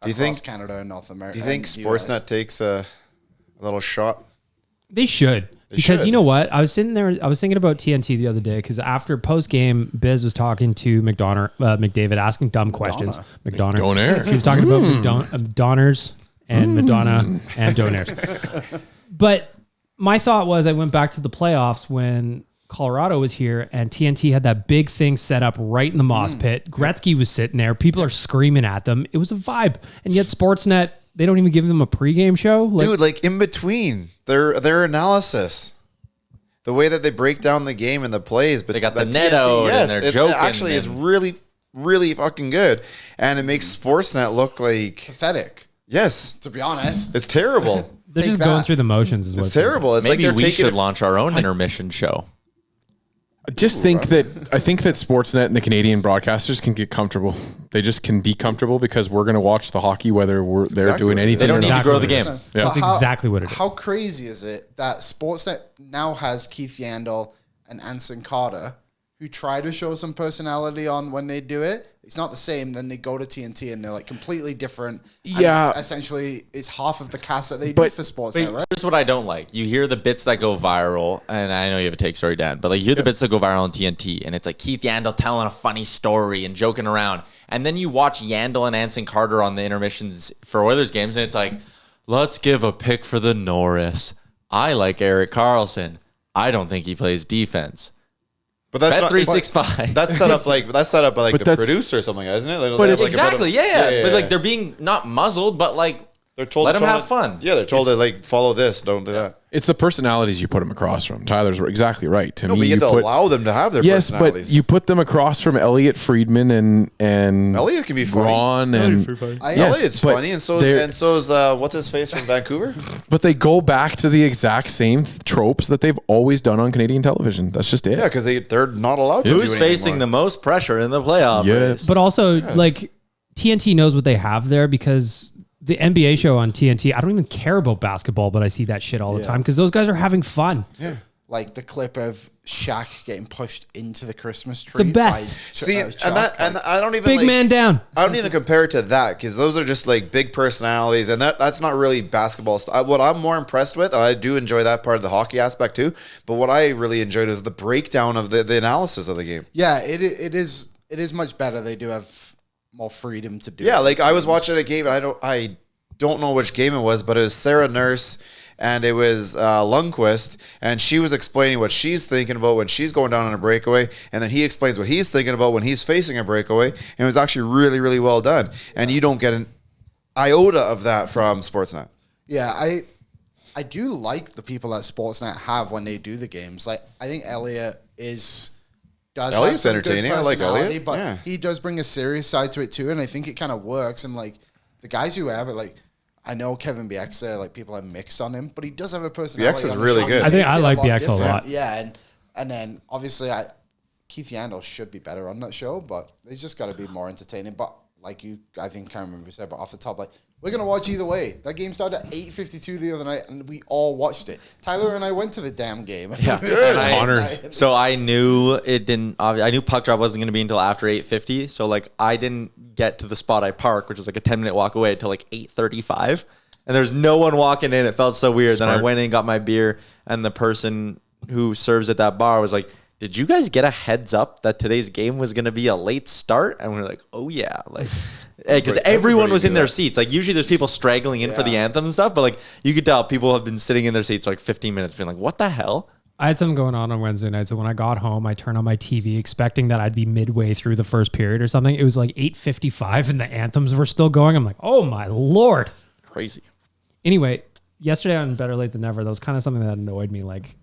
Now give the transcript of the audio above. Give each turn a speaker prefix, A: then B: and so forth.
A: across
B: Canada and North America.
A: Do you think Sportsnet takes a little shot?
C: They should. Because you know what? I was sitting there, I was thinking about TNT the other day because after post-game, Biz was talking to McDavid, asking dumb questions.
D: McDonair.
C: She was talking about Donners and Madonna and Donaires. But my thought was I went back to the playoffs when Colorado was here and TNT had that big thing set up right in the moss pit. Gretzky was sitting there. People are screaming at them. It was a vibe. And yet Sportsnet, they don't even give them a pregame show.
A: Dude, like in between their analysis, the way that they break down the game and the plays, but
E: they got the net out and they're joking.
A: Actually, is really, really fucking good, and it makes Sportsnet look like
B: pathetic.
A: Yes,
B: to be honest,
A: it's terrible.
C: They're just going through the motions. Is
A: it's terrible. It's
E: maybe
A: like
E: we should launch our own intermission show.
D: I think that Sportsnet and the Canadian broadcasters can get comfortable. They just can be comfortable because we're going to watch the hockey whether they're doing anything.
E: They don't need to grow the game.
C: Yeah. That's exactly what it is.
B: How crazy is it that Sportsnet now has Keith Yandel and Anson Carter, who try to show some personality on when they do it? It's not the same. Then they go to TNT and they're like completely different.
D: Yeah.
B: Essentially, it's half of the cast that they do for Sportsnet, right?
E: Here's what I don't like. You hear the bits that go viral, and I know you have a take, sorry, Dan, but like you hear the bits that go viral on TNT, and it's like Keith Yandel telling a funny story and joking around. And then you watch Yandel and Anson Carter on the intermissions for Oilers games, and it's like, let's give a pick for the Norris. I like Erik Karlsson. I don't think he plays defense.
A: But that's
E: Bet 365.
A: That's set up by like the producer or something, isn't it?
E: But it's exactly, yeah. But like they're being not muzzled, but like
A: they're told
E: let them have fun.
A: Yeah, they're told to like follow this, don't do that.
D: It's the personalities you put them across from. Tyler's exactly right. To me,
A: but you have to allow them to have their personalities.
D: But you put them across from Elliot Friedman and
A: Elliot can be funny.
D: Ron and
A: Elliot's funny, and so is what's his face from Vancouver.
D: But they go back to the exact same tropes that they've always done on Canadian television. That's just it.
A: Yeah, because they're not allowed to.
E: Who's facing the most pressure in the playoffs?
D: Yes.
C: But also, like TNT knows what they have there because the NBA show on TNT, I don't even care about basketball, but I see that shit all the time because those guys are having fun.
B: Yeah. Like the clip of Shaq getting pushed into the Christmas tree.
C: The best.
A: See, and I don't even
C: big man down.
A: I don't even compare it to that because those are just like big personalities, and that's not really basketball stuff. What I'm more impressed with, and I do enjoy that part of the hockey aspect too, but what I really enjoyed is the breakdown of the analysis of the game.
B: Yeah, it is much better. They do have more freedom to do.
A: Yeah, like I was watching a game, and I don't know which game it was, but it was Sarah Nurse and it was Lundqvist, and she was explaining what she's thinking about when she's going down on a breakaway, and then he explains what he's thinking about when he's facing a breakaway, and it was actually really, really well done. And you don't get an iota of that from Sportsnet.
B: Yeah, I do like the people that Sportsnet have when they do the games. Like I think Elliot does
A: Elliot's
B: have
A: entertaining. I like Elliot,
B: but he does bring a serious side to it too, and I think it kind of works. And like the guys who have it, like I know Kevin Bieksa, like people are mixed on him, but he does have a personality.
A: Bieksa's really good.
C: I think I like Bieksa a lot.
B: Yeah, and then obviously Keith Yandel should be better on that show, but he's just got to be more entertaining. But like I think I can't remember you said, but off the top, like we're gonna watch either way. That game started at 8:52 the other night, and we all watched it. Tyler and I went to the damn game.
E: Yeah, so I knew it didn't. I knew puck drop wasn't gonna be until after 8:50. So like I didn't get to the spot I parked, which is like a 10-minute walk away, until like 8:35, and there's no one walking in. It felt so weird. Smart. Then I went in and got my beer, and the person who serves at that bar was like, did you guys get a heads up that today's game was going to be a late start? And we were like, oh yeah. Like, because everyone was in their seats. Like usually there's people straggling in for the anthem and stuff, but like you could tell people have been sitting in their seats like 15 minutes being like, what the hell?
C: I had something going on Wednesday night. So when I got home, I turned on my TV expecting that I'd be midway through the first period or something. It was like 8:55 and the anthems were still going. I'm like, oh my Lord.
E: Crazy.
C: Anyway, yesterday on Better Late Than Never, that was kind of something that annoyed me. Like,